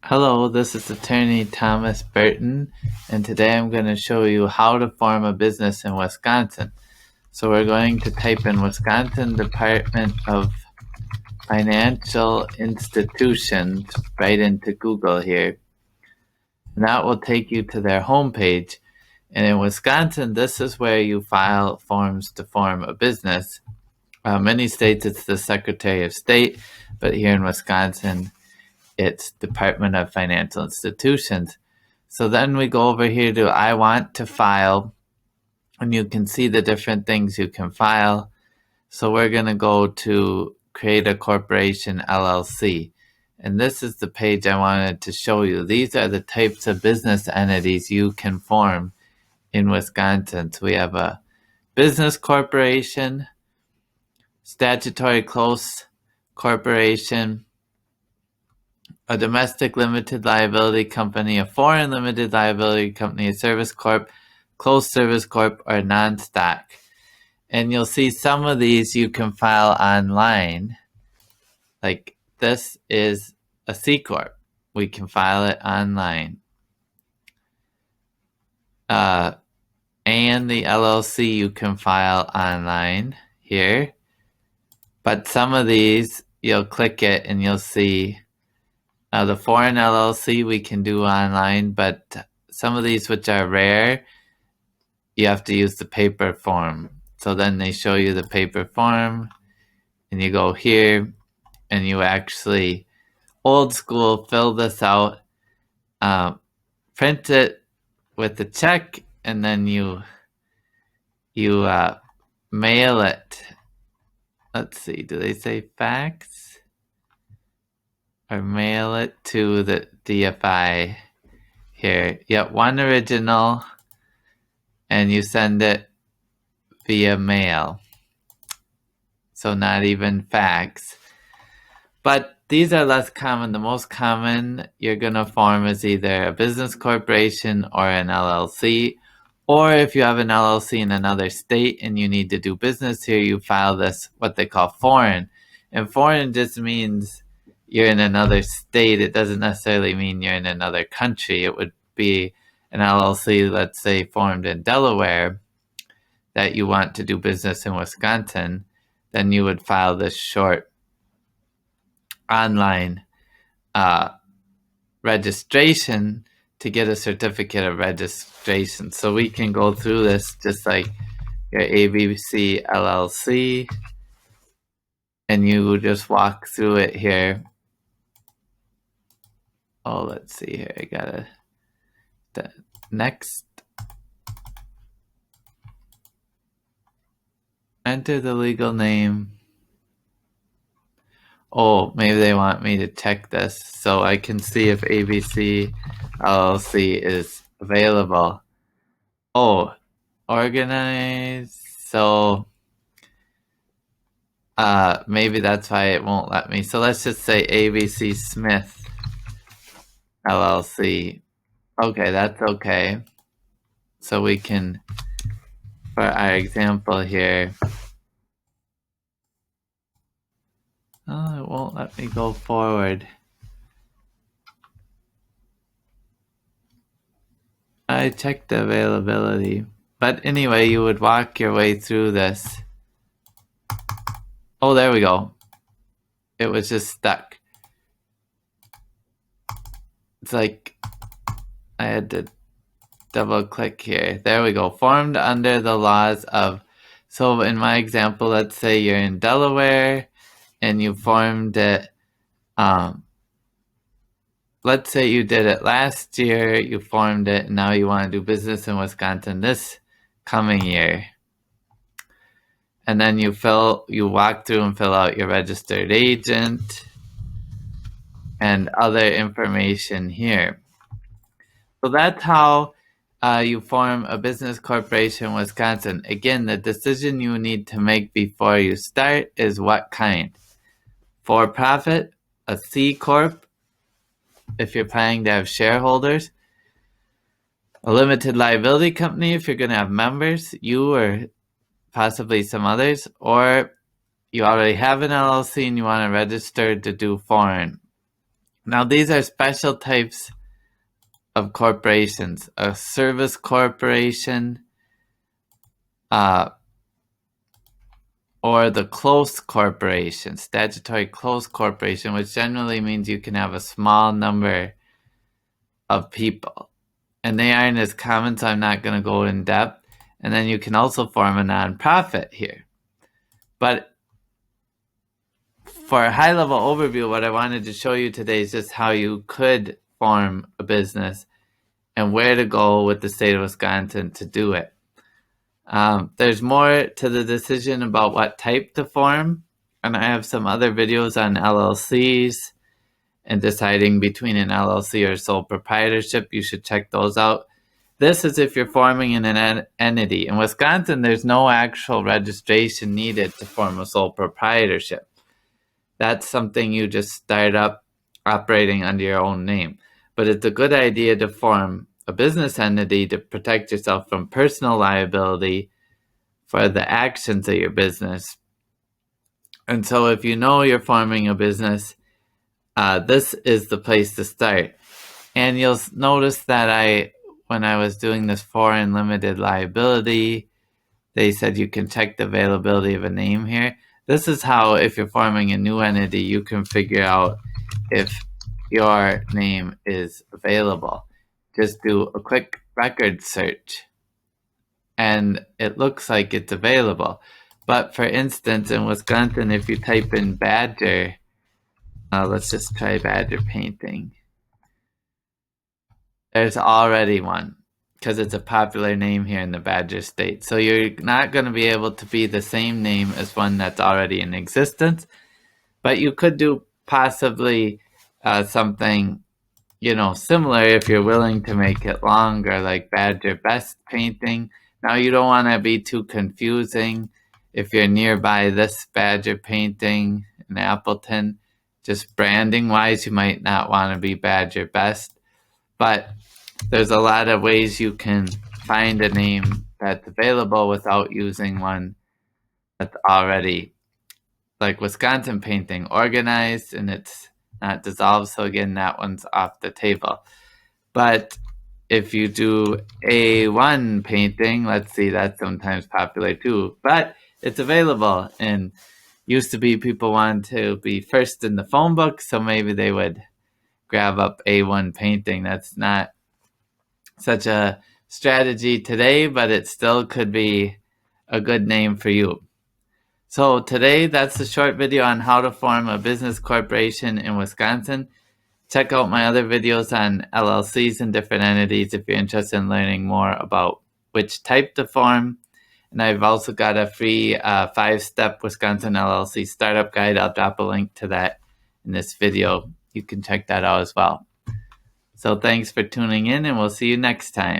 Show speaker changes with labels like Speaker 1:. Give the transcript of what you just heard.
Speaker 1: Hello, this is attorney Thomas Burton, and today I'm going to show you how to form a business in Wisconsin. So we're going to type in Wisconsin Department of Financial Institutions right into Google here. And that will take you to their homepage. And in Wisconsin, this is where you file forms to form a business. Many states it's the Secretary of State, but here in Wisconsin, it's Department of Financial Institutions. So then we go over here to I want to file, and you can see the different things you can file. So we're going to go to create a corporation LLC. And this is the page I wanted to show you. These are the types of business entities you can form in Wisconsin. So we have a business corporation, statutory close corporation, a domestic limited liability company, a foreign limited liability company, a service corp, closed service corp, or non-stock. And you'll see some of these you can file online. Like this is a C corp. We can file it online. And the LLC you can file online here. But some of these, you'll click it and you'll see the foreign LLC we can do online, but some of these which are rare, you have to use the paper form. So then they show you the paper form, and you go here, and you actually, old school, fill this out, print it with the check, and then you mail it. Let's see, do they say fax? Or mail it to the DFI here. Yep, one original, and you send it via mail. So not even fax. But these are less common. The most common you're going to form is either a business corporation or an LLC. Or if you have an LLC in another state and you need to do business here, you file this, what they call foreign. And foreign just means you're in another state. It doesn't necessarily mean you're in another country. It would be an LLC, let's say, formed in Delaware, that you want to do business in Wisconsin. Then you would file this short online registration to get a certificate of registration. So we can go through this just like your ABC LLC, and you just walk through it here. Oh, let's see here. I gotta next. Enter the legal name. Oh, maybe they want me to check this so I can see if ABC LLC is available. Oh, organize. So maybe that's why it won't let me. So let's just say ABC Smith LLC. Okay, that's okay. So we can, for our example here, oh, it won't let me go forward. I checked the availability. But anyway, you would walk your way through this. Oh, there we go. It was just stuck. It's like I had to double click here. There we go. Formed under the laws of, so in my example, let's say you're in Delaware and you formed it, let's say you did it last year, you formed it, and now you want to do business in Wisconsin this coming year. And then you walk through and fill out your registered agent and other information here. So that's how you form a business corporation in Wisconsin. Again, the decision you need to make before you start is what kind. For profit, a C Corp, if you're planning to have shareholders, a limited liability company if you're going to have members, you or possibly some others, or you already have an LLC and you want to register to do foreign. Now these are special types of corporations: a service corporation, or the close corporation, statutory close corporation, which generally means you can have a small number of people. And they aren't as common, so I'm not going to go in depth. And then you can also form a nonprofit here. But for a high-level overview, what I wanted to show you today is just how you could form a business and where to go with the state of Wisconsin to do it. There's more to the decision about what type to form, and I have some other videos on LLCs and deciding between an LLC or sole proprietorship. You should check those out. This is if you're forming in an entity. In Wisconsin, there's no actual registration needed to form a sole proprietorship. That's something you just start up operating under your own name. But it's a good idea to form a business entity to protect yourself from personal liability for the actions of your business. And so if you know you're forming a business, this is the place to start. And you'll notice that when I was doing this foreign limited liability, they said you can check the availability of a name here. This is how, if you're forming a new entity, you can figure out if your name is available. Just do a quick record search, and it looks like it's available. But for instance, in Wisconsin, if you type in Badger, let's just try Badger Painting. There's already one, because it's a popular name here in the Badger State. So you're not going to be able to be the same name as one that's already in existence, but you could do possibly something, similar if you're willing to make it longer, like Badger Best Painting. Now you don't want to be too confusing. If you're nearby this Badger Painting in Appleton, just branding wise, you might not want to be Badger Best, but there's a lot of ways you can find a name that's available without using one that's already, like Wisconsin Painting, organized and it's not dissolved. So again, that one's off the table. But if you do A1 Painting, let's see, that's sometimes popular too, but it's available. And used to be people wanted to be first in the phone book, so maybe they would grab up A1 Painting. That's not such a strategy today, but it still could be a good name for you. So today, that's a short video on how to form a business corporation in Wisconsin. Check out my other videos on LLCs and different entities if you're interested in learning more about which type to form. And I've also got a free 5-step Wisconsin LLC startup guide. I'll drop a link to that in this video. You can check that out as well. So thanks for tuning in, and we'll see you next time.